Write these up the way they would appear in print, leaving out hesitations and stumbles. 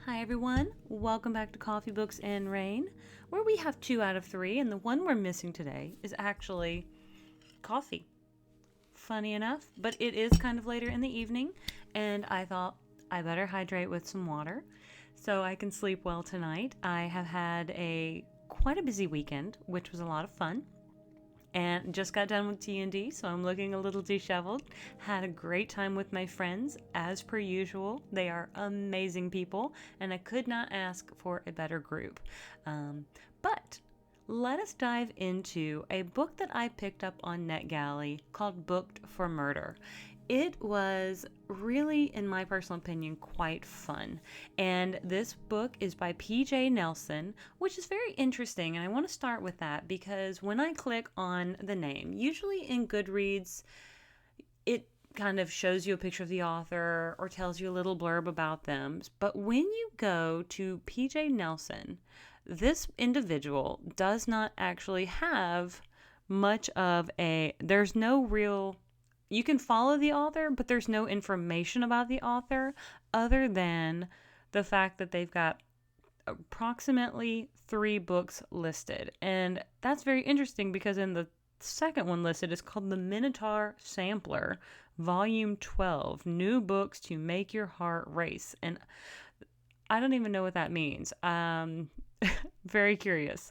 Hi everyone, welcome back to Coffee, Books, and Rain, where we have 2 out of 3, and the one we're missing today is actually coffee. Funny enough, but it is kind of later in the evening, and I thought I better hydrate with some water so I can sleep well tonight. I have had quite a busy weekend, which was a lot of fun. And just got done with T&D, so I'm looking a little disheveled. Had a great time with my friends, as per usual. They are amazing people, and I could not ask for a better group. But let us dive into a book that I picked up on NetGalley called Booked for Murder. It was really, in my personal opinion, quite fun. And this book is by PJ Nelson, which is very interesting. And I want to start with that because when I click on the name, usually in Goodreads, it kind of shows you a picture of the author or tells you a little blurb about them. But when you go to PJ Nelson, this individual does not actually have much of there's no real. You can follow the author, but there's no information about the author other than the fact that they've got approximately 3 books listed. And that's very interesting because in the second one listed is called The Minotaur Sampler, Volume 12, New Books to Make Your Heart Race. And I don't even know what that means. Very curious.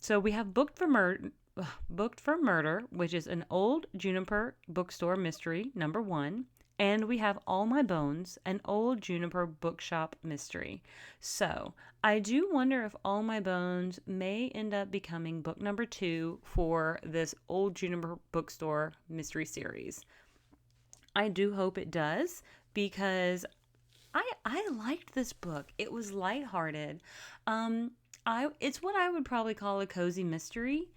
So we have Booked for Murder, which is an old Juniper bookstore mystery, number 1. And we have All My Bones, an old Juniper bookshop mystery. So I do wonder if All My Bones may end up becoming book number 2 for this old Juniper bookstore mystery series. I do hope it does because I liked this book. It was lighthearted. It's what I would probably call a cozy mystery.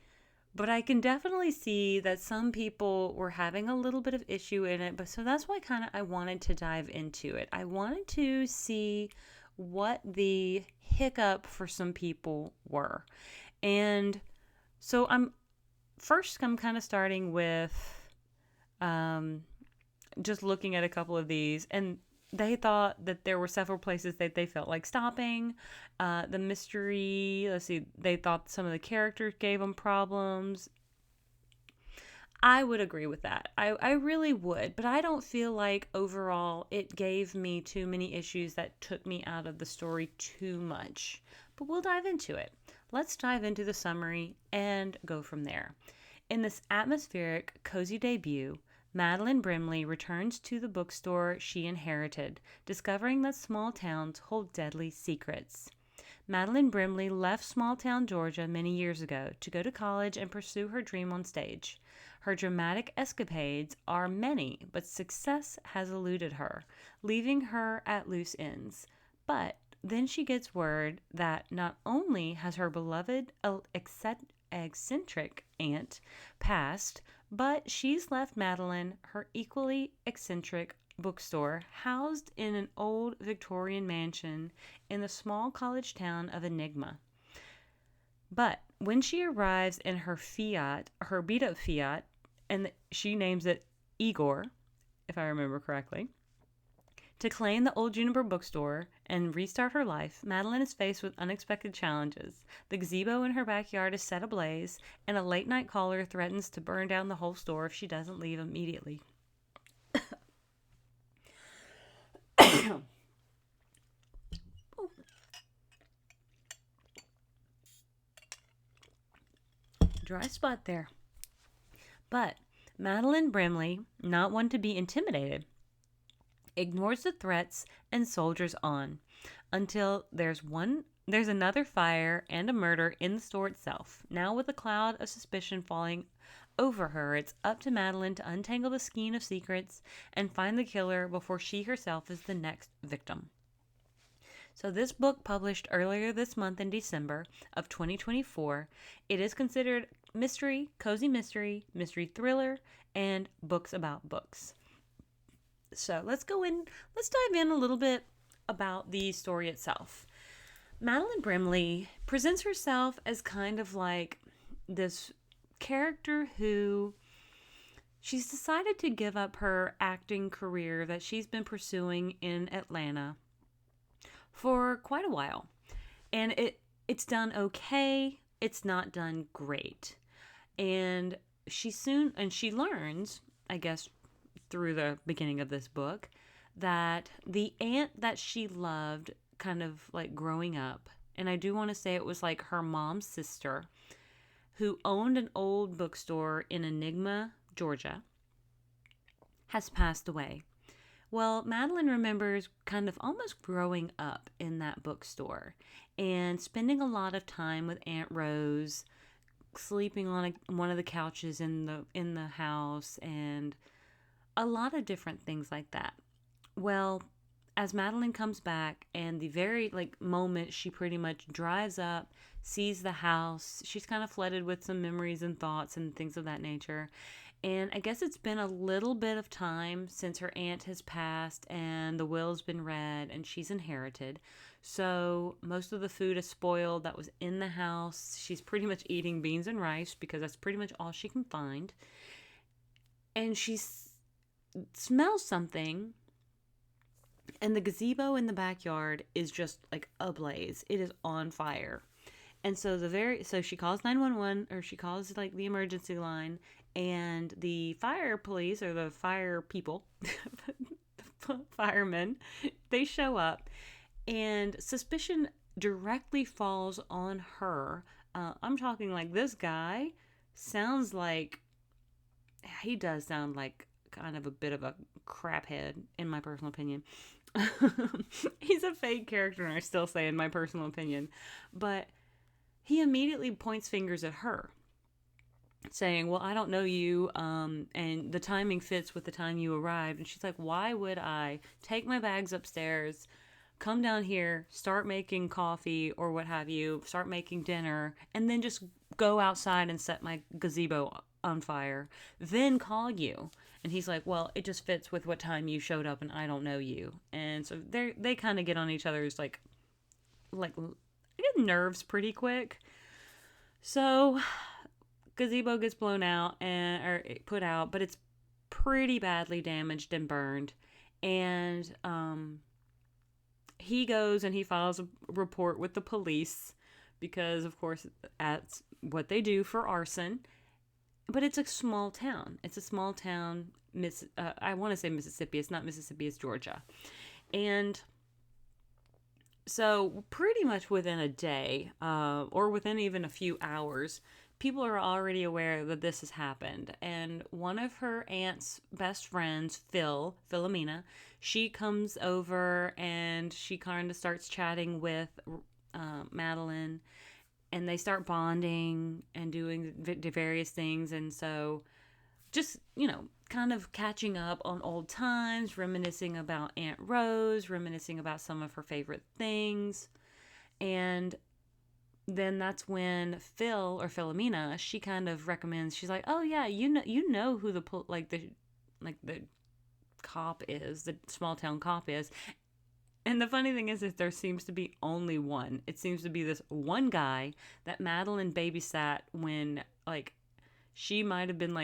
But I can definitely see that some people were having a little bit of issue in it. But so that's why I wanted to dive into it. I wanted to see what the hiccup for some people were. And so I'm kind of starting with just looking at a couple of these, and they thought that there were several places that they felt like stopping. The mystery, let's see, they thought some of the characters gave them problems. I would agree with that. I really would, but I don't feel like overall it gave me too many issues that took me out of the story too much. But we'll dive into it. Let's dive into the summary and go from there. In this atmospheric, cozy debut, Madeline Brimley returns to the bookstore she inherited, discovering that small towns hold deadly secrets. Madeline Brimley left small-town Georgia many years ago to go to college and pursue her dream on stage. Her dramatic escapades are many, but success has eluded her, leaving her at loose ends. But then she gets word that not only has her beloved eccentric aunt passed, but she's left Madeline, her equally eccentric bookstore, housed in an old Victorian mansion in the small college town of Enigma. But when she arrives in her beat up Fiat, and she names it Igor, if I remember correctly, to claim the old Juniper bookstore and restart her life, Madeline is faced with unexpected challenges. The gazebo in her backyard is set ablaze, and a late-night caller threatens to burn down the whole store if she doesn't leave immediately. Dry spot there. But Madeline Brimley, not one to be intimidated, ignores the threats and soldiers on until there's another fire and a murder in the store itself. Now with a cloud of suspicion falling over her, it's up to Madeline to untangle the skein of secrets and find the killer before she herself is the next victim. So this book, published earlier this month in December of 2024, it is considered mystery, cozy mystery, mystery thriller, and books about books. So let's dive in a little bit about the story itself. Madeline Brimley presents herself as kind of like this character who she's decided to give up her acting career that she's been pursuing in Atlanta for quite a while. And it's done okay. It's not done great. And she learns, I guess, through the beginning of this book, that the aunt that she loved kind of like growing up, and I do want to say it was like her mom's sister, who owned an old bookstore in Enigma, Georgia, has passed away. Well, Madeline remembers kind of almost growing up in that bookstore and spending a lot of time with Aunt Rose, sleeping on one of the couches in the house, and a lot of different things like that. Well, as Madeline comes back, and the very like moment she pretty much drives up, sees the house, she's kind of flooded with some memories and thoughts and things of that nature. And I guess it's been a little bit of time since her aunt has passed and the will's been read and she's inherited. So most of the food is spoiled that was in the house. She's pretty much eating beans and rice because that's pretty much all she can find. And smells something, and the gazebo in the backyard is just like ablaze. It is on fire. And so she calls 911, or she calls like the emergency line, and the fire police, or the fire people, firemen, they show up, and suspicion directly falls on her. I'm talking like this guy sounds like, he does sound like kind of a bit of a craphead, in my personal opinion. He's a fake character, and I still say in my personal opinion. But he immediately points fingers at her, saying, well, I don't know you, and the timing fits with the time you arrived. And she's like, why would I take my bags upstairs, come down here, start making coffee or what have you, start making dinner, and then just go outside and set my gazebo on fire, then call you? And he's like, well, it just fits with what time you showed up, and I don't know you. And so they kind of get on each other's like nerves pretty quick. So gazebo gets blown out or put out, but it's pretty badly damaged and burned. And he goes and he files a report with the police because, of course, that's what they do for arson. But it's a small town. It's a small town. I want to say Mississippi. It's not Mississippi. It's Georgia. And so pretty much within a day, or within even a few hours, people are already aware that this has happened. And one of her aunt's best friends, Philomena, she comes over and she kind of starts chatting with Madeline, and they start bonding and doing various things. And so just, kind of catching up on old times, reminiscing about Aunt Rose, reminiscing about some of her favorite things. And then that's when Philomena, she kind of recommends, she's like, oh yeah, you know who the cop is, the small town cop is. And the funny thing is that there seems to be only one. It seems to be this one guy that Madeline babysat when, she might have been,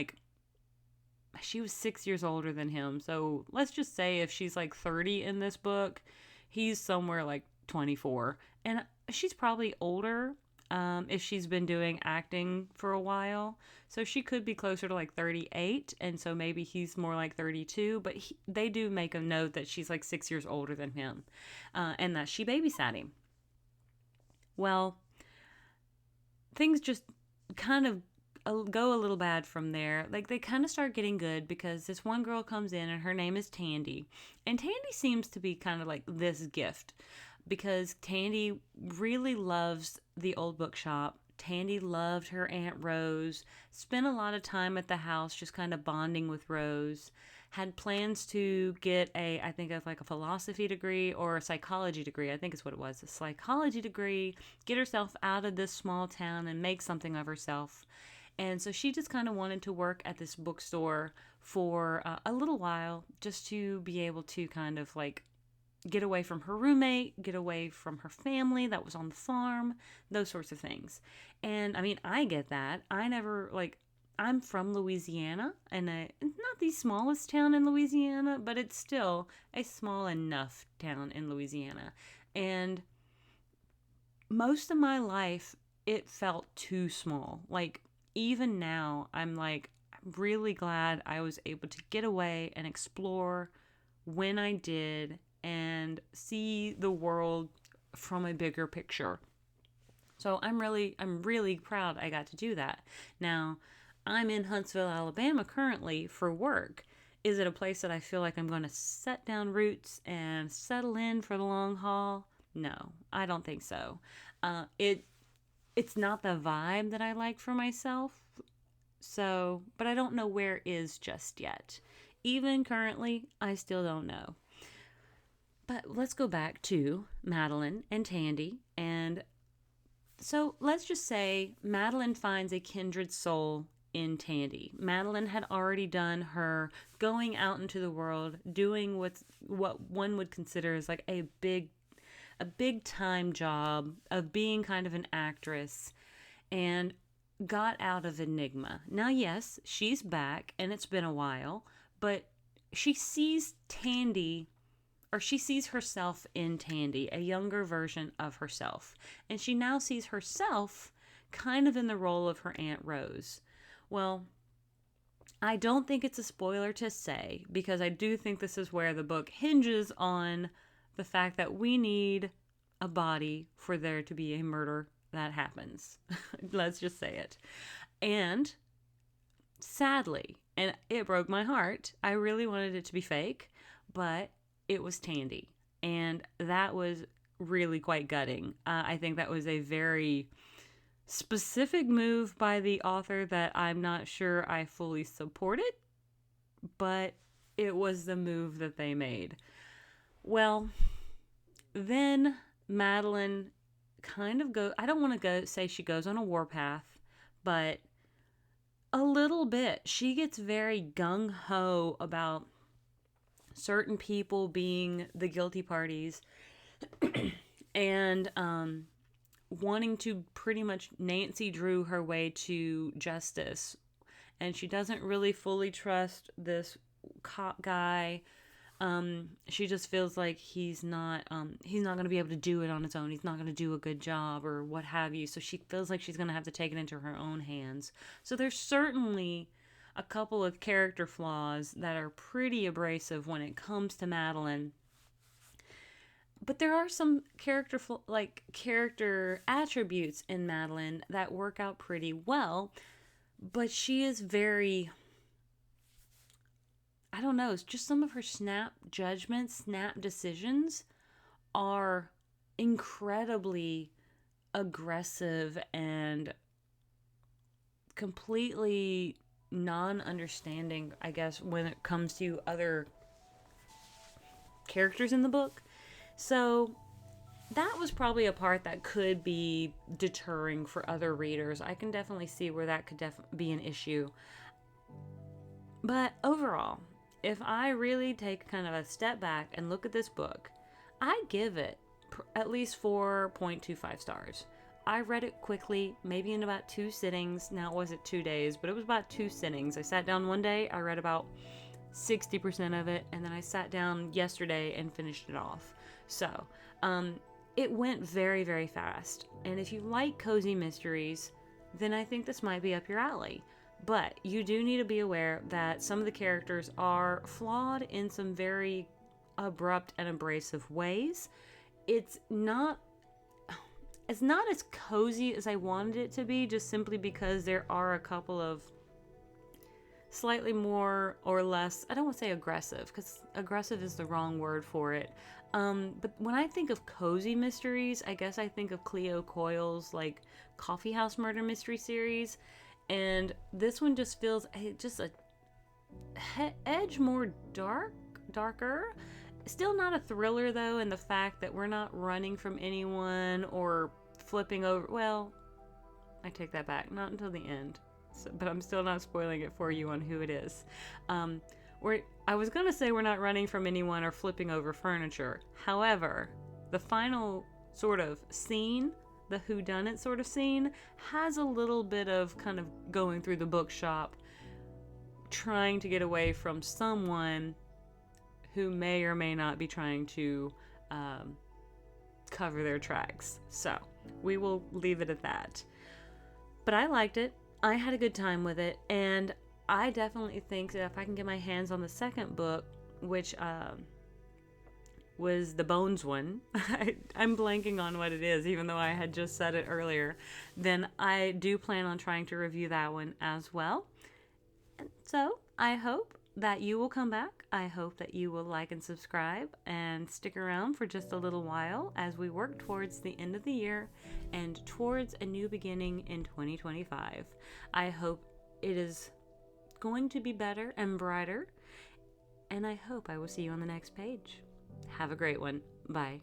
she was 6 years older than him. So let's just say if she's, 30 in this book, he's somewhere, 24. And she's probably older if she's been doing acting for a while. So she could be closer to 38, and so maybe he's more like 32. But they do make a note that she's 6 years older than him, and that she babysat him. Well, things just kind of go a little bad from there. They kind of start getting good because this one girl comes in, and her name is Tandy. And Tandy seems to be kind of like this gift, because Tandy really loves the old bookshop. Tandy loved her Aunt Rose, spent a lot of time at the house just kind of bonding with Rose, had plans to get a philosophy degree or a psychology degree. I think is what it was, a psychology degree, get herself out of this small town and make something of herself. And so she just kind of wanted to work at this bookstore for a little while, just to be able to kind of get away from her roommate, get away from her family that was on the farm, those sorts of things. And I mean, I get that. I'm from Louisiana, and it's not the smallest town in Louisiana, but it's still a small enough town in Louisiana. And most of my life, it felt too small. Like, even now, I'm really glad I was able to get away and explore when I did and see the world from a bigger picture. So I'm really proud I got to do that. Now, I'm in Huntsville, Alabama currently for work. Is it a place that I feel like I'm going to set down roots and settle in for the long haul? No, I don't think so. It's not the vibe that I like for myself. So, but I don't know where is just yet. Even currently, I still don't know. But let's go back to Madeline and Tandy. And so let's just say Madeline finds a kindred soul in Tandy. Madeline had already done her going out into the world, doing what one would consider as like a big time job of being kind of an actress, and got out of Enigma. Now, yes, she's back and it's been a while, but she sees Tandy, or she sees herself in Tandy, a younger version of herself. And she now sees herself kind of in the role of her Aunt Rose. Well, I don't think it's a spoiler to say, because I do think this is where the book hinges on the fact that we need a body for there to be a murder that happens. Let's just say it. And sadly, and it broke my heart, I really wanted it to be fake, but it was Tandy. And that was really quite gutting. I think that was a very specific move by the author that I'm not sure I fully supported, but it was the move that they made. Well, then Madeline kind of I don't want to say she goes on a warpath, but a little bit. She gets very gung-ho about certain people being the guilty parties and wanting to pretty much Nancy Drew her way to justice. And she doesn't really fully trust this cop guy. She just feels like he's not going to be able to do it on his own. He's not going to do a good job or what have you. So she feels like she's going to have to take it into her own hands. So there's certainly a couple of character flaws that are pretty abrasive when it comes to Madeline. But there are some character attributes in Madeline that work out pretty well. But she is very, I don't know, it's just some of her snap judgments, snap decisions are incredibly aggressive and completely non-understanding, I guess, when it comes to other characters in the book. So that was probably a part that could be deterring for other readers. I can definitely see where that could be an issue. But overall, if I really take kind of a step back and look at this book, I give it at least 4.25 stars. I read it quickly, maybe in about 2 sittings. Now, it wasn't 2 days, but it was about 2 sittings. I sat down one day, I read about 60% of it, and then I sat down yesterday and finished it off. So, it went very, very fast. And if you like cozy mysteries, then I think this might be up your alley. But you do need to be aware that some of the characters are flawed in some very abrupt and abrasive ways. It's not as cozy as I wanted it to be, just simply because there are a couple of slightly more or less, I don't want to say aggressive, because aggressive is the wrong word for it. But when I think of cozy mysteries, I guess I think of Cleo Coyle's like Coffee House Murder Mystery series. And this one just feels just a edge more darker. Still not a thriller, though, in the fact that we're not running from anyone or flipping over. Well, I take that back. Not until the end. So, but I'm still not spoiling it for you on who it is. I was going to say we're not running from anyone or flipping over furniture. However, the final sort of scene, the whodunit sort of scene, has a little bit of kind of going through the bookshop, trying to get away from someone who may or may not be trying to cover their tracks. So we will leave it at that. But I liked it. I had a good time with it, and I definitely think that if I can get my hands on the second book, which was the Bones one, I'm blanking on what it is, even though I had just said it earlier, then I do plan on trying to review that one as well. And so I hope that you will come back. I hope that you will like and subscribe and stick around for just a little while as we work towards the end of the year and towards a new beginning in 2025. I hope it is going to be better and brighter, and I hope I will see you on the next page. Have a great one. Bye.